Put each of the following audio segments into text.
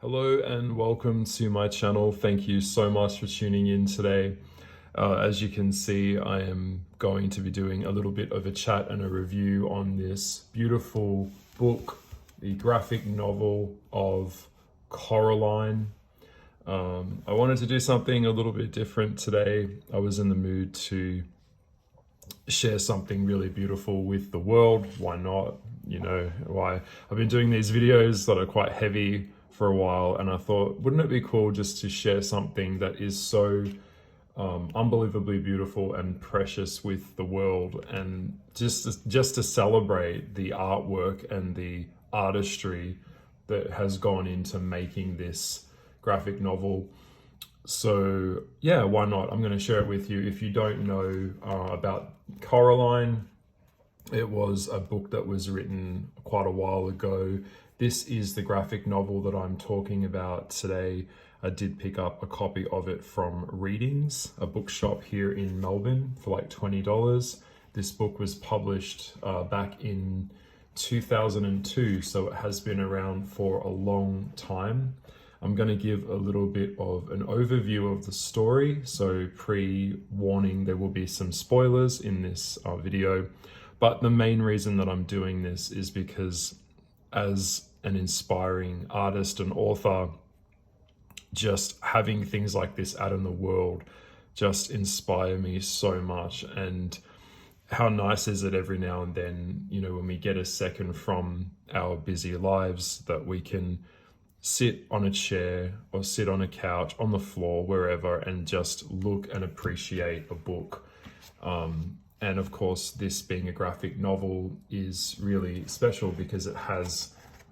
Hello and welcome to my channel. Thank you so much for tuning in today. As you can see, I am going to be doing a little bit of a chat and a review on this beautiful book, the graphic novel of Coraline. I wanted to do something a little bit different today. I was in the mood to share something really beautiful with the world. Why not? You know, why I've been doing these videos that are quite heavy for a while, and I thought, wouldn't it be cool just to share something that is so unbelievably beautiful and precious with the world, and just to celebrate the artwork and the artistry that has gone into making this graphic novel. So yeah, why not? I'm going to share it with you. If you don't know about Coraline, it was a book that was written quite a while ago. This is the graphic novel that I'm talking about today. I did pick up a copy of it from Readings, a bookshop here in Melbourne, for like $20. This book was published back in 2002, so it has been around for a long time. I'm going to give a little bit of an overview of the story, so pre-warning, there will be some spoilers in this video. But the main reason that I'm doing this is because as an inspiring artist and author, just having things like this out in the world just inspire me so much. And how nice is it every now and then, you know, when we get a second from our busy lives, that we can sit on a chair or sit on a couch, on the floor, wherever, and just look and appreciate a book. And of course, this being a graphic novel is really special because it has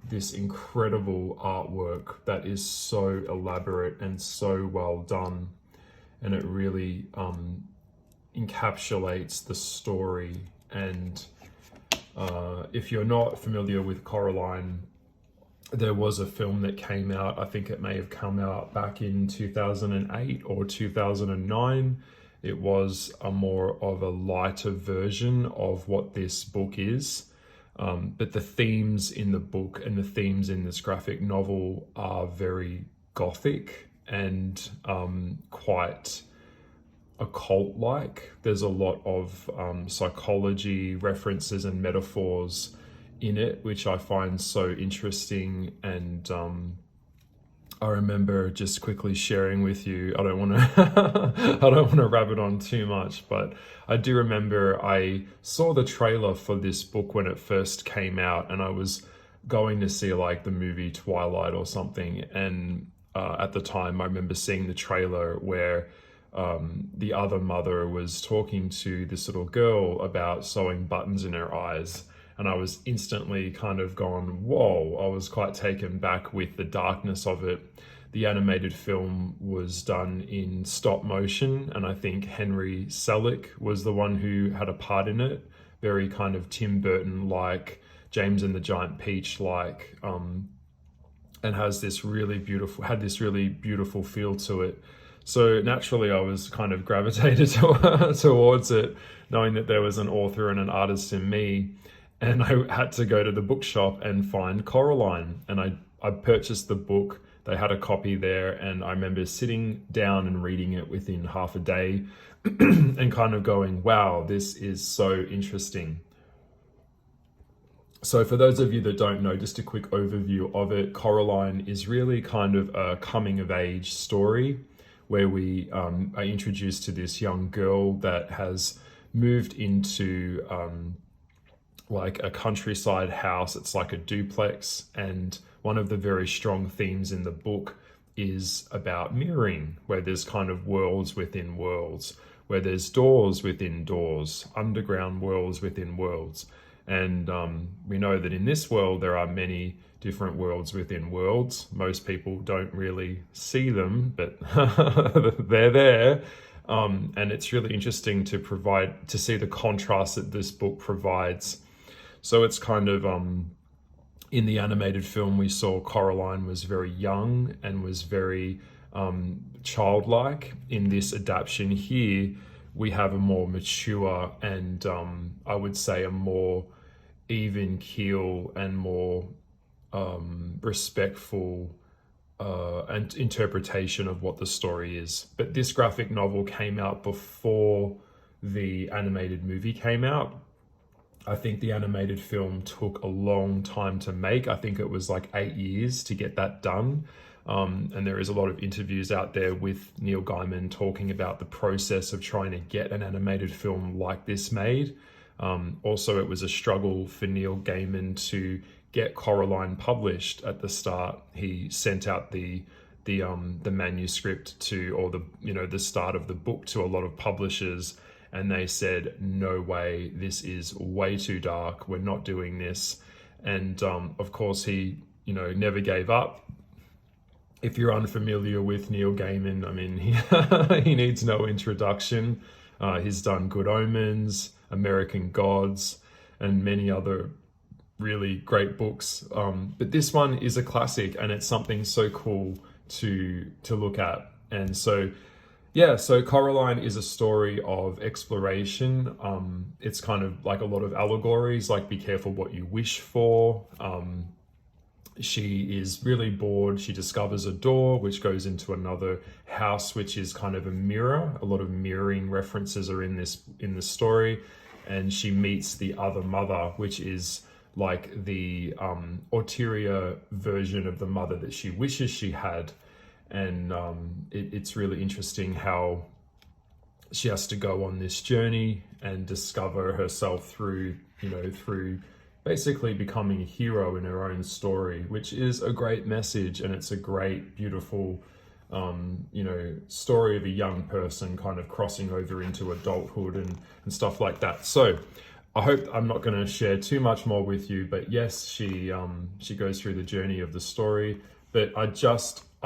this incredible artwork that is so elaborate and so well done. And it really encapsulates the story. And if you're not familiar with Coraline, there was a film that came out, I think it may have come out back in 2008 or 2009. It was a more of a lighter version of what this book is. But the themes in the book and the themes in this graphic novel are very gothic and quite occult-like. There's a lot of psychology references and metaphors in it, which I find so interesting. And I remember just quickly sharing with you, I don't want to I don't want to rabbit on too much, but I do remember I saw the trailer for this book when it first came out, and I was going to see like the movie Twilight or something, and at the time I remember seeing the trailer where the other mother was talking to this little girl about sewing buttons in her eyes. And I was instantly kind of gone, whoa, I was quite taken back with the darkness of it. The animated film was done in stop motion, and I think Henry Selick was the one who had a part in it. Very kind of Tim Burton-like, James and the Giant Peach-like, and had this really beautiful feel to it. So naturally I was kind of gravitated towards it, knowing that there was an author and an artist in me. And I had to go to the bookshop and find Coraline. And I purchased the book. They had a copy there. And I remember sitting down and reading it within half a day and kind of going, wow, this is so interesting. So for those of you that don't know, just a quick overview of it. Coraline is really kind of a coming of age story where we are introduced to this young girl that has moved into like a countryside house. It's like a duplex, and one of the very strong themes in the book is about mirroring, where there's kind of worlds within worlds, where there's doors within doors, underground worlds within worlds. And we know that in this world there are many different worlds within worlds. Most people don't really see them, but they're there. And it's really interesting to see the contrast that this book provides. So it's kind of, in the animated film, we saw Coraline was very young and was very childlike. In this adaptation here, we have a more mature and I would say a more even keel and more respectful and interpretation of what the story is. But this graphic novel came out before the animated movie came out. I think the animated film took a long time to make. I think it was like 8 years to get that done. And there is a lot of interviews out there with Neil Gaiman talking about the process of trying to get an animated film like this made. Also, it was a struggle for Neil Gaiman to get Coraline published at the start. He sent out the manuscript to, or the start of the book to a lot of publishers, and they said, no way, this is way too dark, we're not doing this. And of course he never gave up. If you're unfamiliar with Neil Gaiman, I mean, he needs no introduction. He's done Good Omens, American Gods, and many other really great books. But this one is a classic, and it's something so cool to look at. And so, yeah, so Coraline is a story of exploration. It's kind of like a lot of allegories, like be careful what you wish for. She is really bored. She discovers a door which goes into another house, which is kind of a mirror. A lot of mirroring references are in this story. And she meets the other mother, which is like the ulterior version of the mother that she wishes she had. And it's really interesting how she has to go on this journey and discover herself through basically becoming a hero in her own story, which is a great message. And it's a great, beautiful, story of a young person kind of crossing over into adulthood and stuff like that. So I hope I'm not going to share too much more with you, but yes, she goes through the journey of the story, but I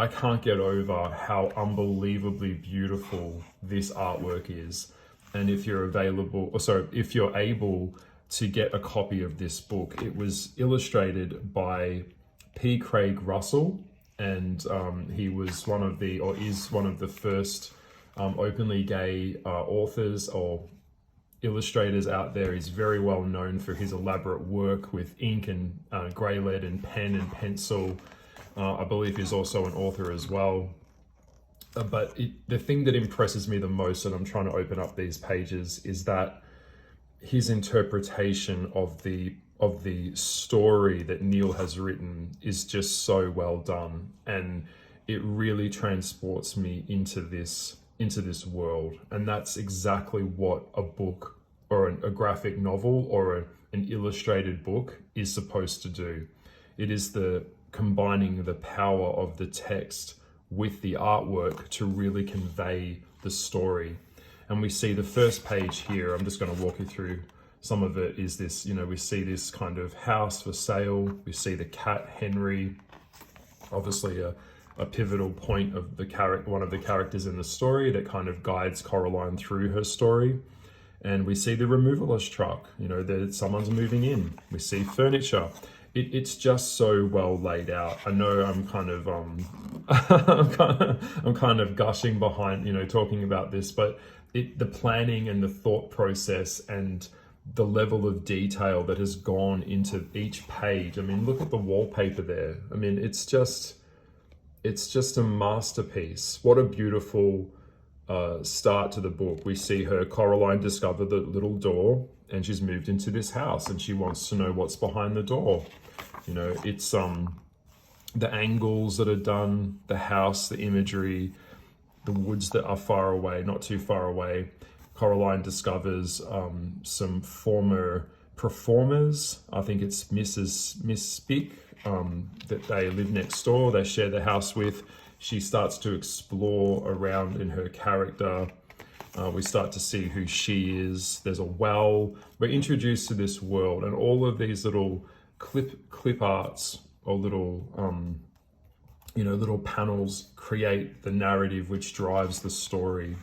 can't get over how unbelievably beautiful this artwork is. And if you're able to get a copy of this book, it was illustrated by P. Craig Russell, and he was is one of the first openly gay authors or illustrators out there. He's very well known for his elaborate work with ink and grey lead and pen and pencil. I believe he's also an author as well. But the thing that impresses me the most, and I'm trying to open up these pages, is that his interpretation of the story that Neil has written is just so well done, and it really transports me into this world. And that's exactly what a book or a graphic novel or an illustrated book is supposed to do. It is combining the power of the text with the artwork to really convey the story. And we see the first page here. I'm just going to walk you through some of it. Is this, we see this kind of house for sale. We see the cat Henry, obviously a pivotal point of one of the characters in the story that kind of guides Coraline through her story. And we see the removalist truck, that someone's moving in. We see furniture. It's just so well laid out. I know I'm kind of I'm kind of gushing behind talking about this, but the planning and the thought process and the level of detail that has gone into each page. I mean, look at the wallpaper there. I mean, it's just a masterpiece. What a beautiful start to the book. We see Coraline discover the little door, and she's moved into this house, and she wants to know what's behind the door. It's the angles that are done, the house, the imagery, the woods that are far away, not too far away. Coraline discovers some former performers. I think it's Miss Spick, that they live next door, they share the house with. She starts to explore around in her character. We start to see who she is. There's a well. We're introduced to this world, and all of these little clip arts or little little panels create the narrative which drives the story.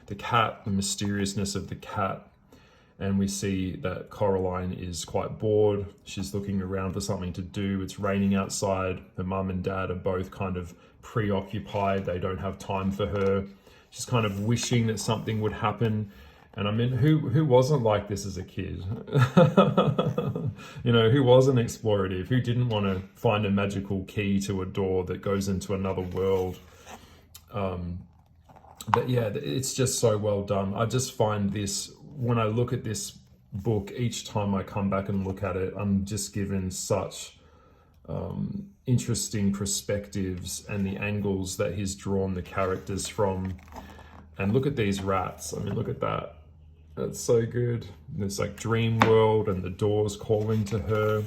The cat, the mysteriousness of the cat, and we see that Coraline is quite bored. She's looking around for something to do. It's raining outside. Her mum and dad are both kind of preoccupied. They don't have time for her. She's kind of wishing that something would happen. And I mean, who wasn't like this as a kid? You know, who wasn't explorative? Who didn't want to find a magical key to a door that goes into another world? But yeah, it's just so well done. I just find this, when I look at this book, each time I come back and look at it, I'm just given such interesting perspectives and the angles that he's drawn the characters from. And look at these rats. I mean, look at that. That's so good. There's like dream world and the doors calling to her.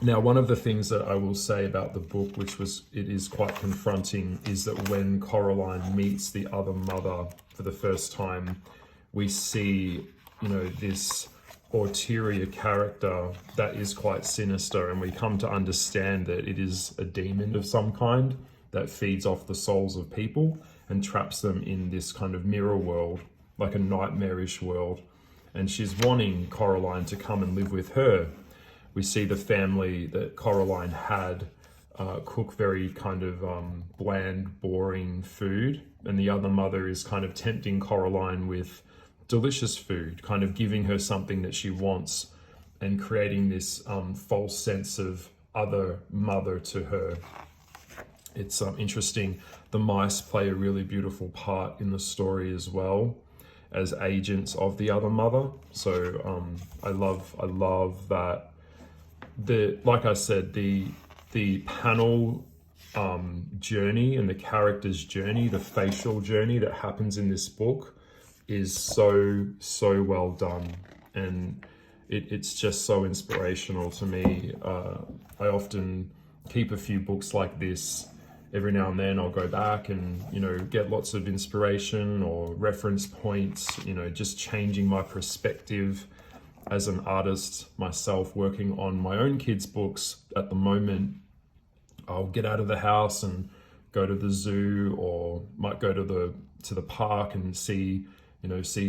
Now, one of the things that I will say about the book, it is quite confronting, is that when Coraline meets the other mother for the first time, we see, you know, this ulterior character that is quite sinister, and we come to understand that it is a demon of some kind that feeds off the souls of people and traps them in this kind of mirror world, like a nightmarish world. And she's wanting Coraline to come and live with her. We see the family that Coraline had cook very kind of bland, boring food. And the other mother is kind of tempting Coraline with delicious food, kind of giving her something that she wants and creating this false sense of other mother to her. It's interesting. The mice play a really beautiful part in the story as well as agents of the other mother. So I love that. Like I said, the panel journey and the character's journey, the facial journey that happens in this book is so well done, and it's just so inspirational to me. I often keep a few books like this. Every now and then I'll go back and, you know, get lots of inspiration or reference points, you know, just changing my perspective as an artist myself, working on my own kids' books at the moment. I'll get out of the house and go to the zoo, or might go to the park and see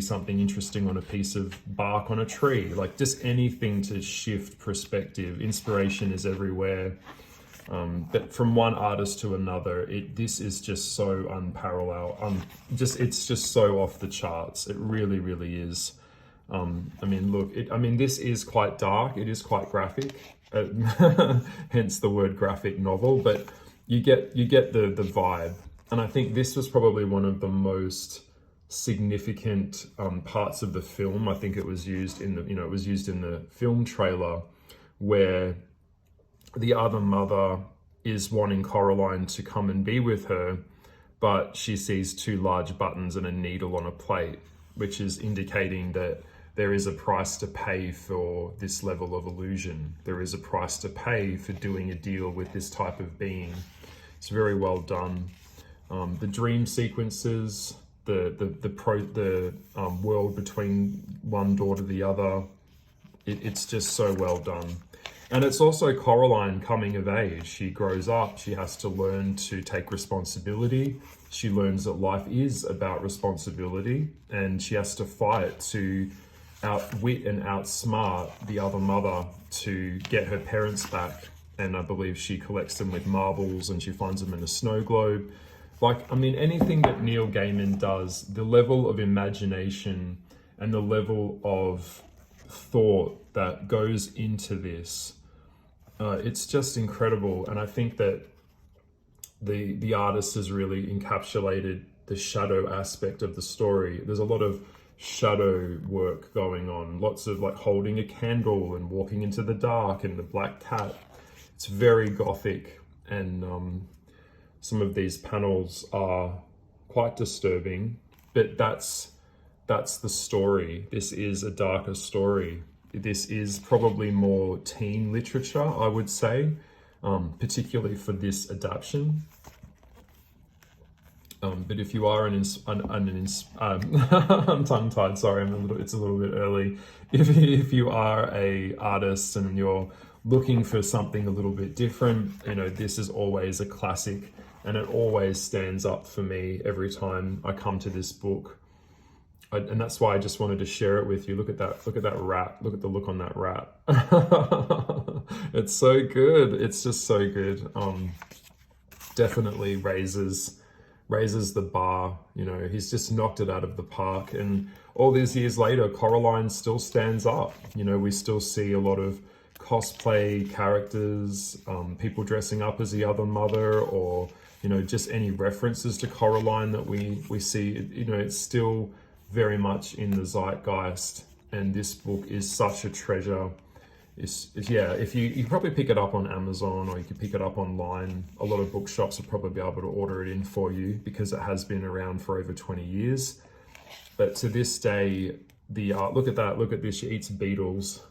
something interesting on a piece of bark on a tree, like just anything to shift perspective. Inspiration is everywhere. But from one artist to another, this is just so unparalleled. It's just so off the charts. It really, really is. I mean, look, this is quite dark. It is quite graphic, hence the word graphic novel. But you get the vibe, and I think this was probably one of the most significant parts of the film. I think it was used in the film trailer, where the other mother is wanting Coraline to come and be with her, but she sees two large buttons and a needle on a plate, which is indicating that there is a price to pay for this level of illusion. There is a price to pay for doing a deal with this type of being. It's very well done. The dream sequences, the world between one door to the other, it's just so well done. And it's also Coraline coming of age. She grows up, she has to learn to take responsibility. She learns that life is about responsibility, and she has to fight to outwit and outsmart the other mother to get her parents back. And I believe she collects them with marbles, and she finds them in a snow globe. Anything that Neil Gaiman does, the level of imagination and the level of thought that goes into this, it's just incredible. And I think that the artist has really encapsulated the shadow aspect of the story. There's a lot of shadow work going on, lots of like holding a candle and walking into the dark and the black cat. It's very gothic, and some of these panels are quite disturbing, but that's the story. This is a darker story. This is probably more teen literature, I would say, particularly for this adaptation. But if you are I'm tongue-tied, sorry, it's a little bit early. If you are a artist and you're looking for something a little bit different, this is always a classic, and it always stands up for me every time I come to this book. And that's why I just wanted to share it with you. Look at that rat. Look at the look on that rat. It's so good. It's just so good. Definitely raises raises the bar. You know, he's just knocked it out of the park. And all these years later, Coraline still stands up. You know, we still see a lot of cosplay characters, people dressing up as the other mother, or, you know, just any references to Coraline that we see. You know, it's still very much in the zeitgeist. And this book is such a treasure. Yeah, if you probably pick it up on Amazon, or you could pick it up online. A lot of bookshops will probably be able to order it in for you because it has been around for over 20 years. But to this day, the art, look at that, look at this, she eats beetles,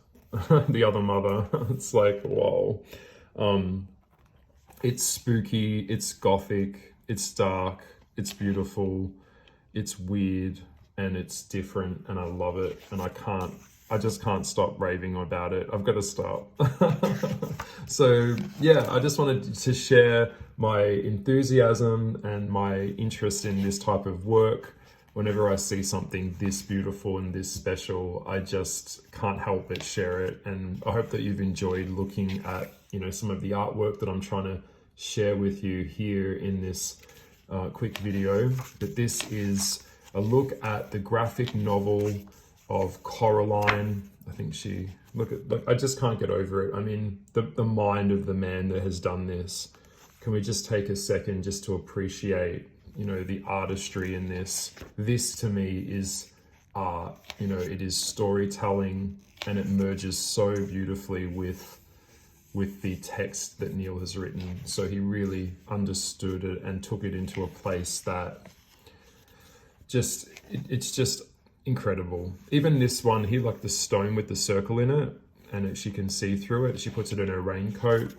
the other mother. It's like, whoa. It's spooky, it's gothic, it's dark, it's beautiful, it's weird, and it's different, and I love it, and I just can't stop raving about it. I've got to stop. So yeah, I just wanted to share my enthusiasm and my interest in this type of work. Whenever I see something this beautiful and this special, I just can't help but share it. And I hope that you've enjoyed looking at, you know, some of the artwork that I'm trying to share with you here in this quick video. But this is a look at the graphic novel of Coraline. I think look, I just can't get over it. I mean, the mind of the man that has done this. Can we just take a second just to appreciate, you know, the artistry in this? This to me is art. You know, it is storytelling, and it merges so beautifully with the text that Neil has written. So he really understood it and took it into a place that it's just incredible. Even this one here, like the stone with the circle in it, and she can see through it. She puts it in her raincoat.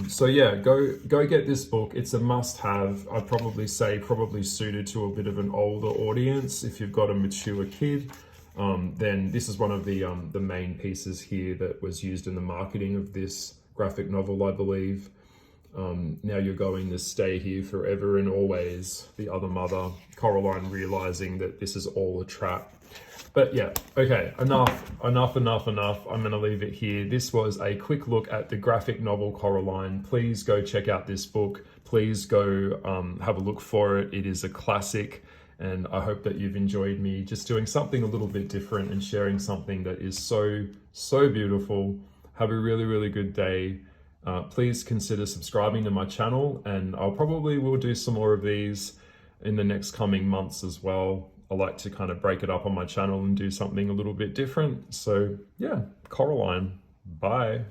So yeah, go get this book. It's a must-have. I'd probably say probably suited to a bit of an older audience. If you've got a mature kid, then this is one of the main pieces here that was used in the marketing of this graphic novel, I believe. Now you're going to stay here forever and always. The other mother, Coraline, realizing that this is all a trap. But yeah, okay, enough. I'm gonna leave it here. This was a quick look at the graphic novel Coraline. Please go check out this book. Please go have a look for it. It is a classic, and I hope that you've enjoyed me just doing something a little bit different and sharing something that is so beautiful. Have a really good day. Please consider subscribing to my channel, and I'll probably will do some more of these in the next coming months as well. I like to kind of break it up on my channel and do something a little bit different. So yeah, Coraline, bye.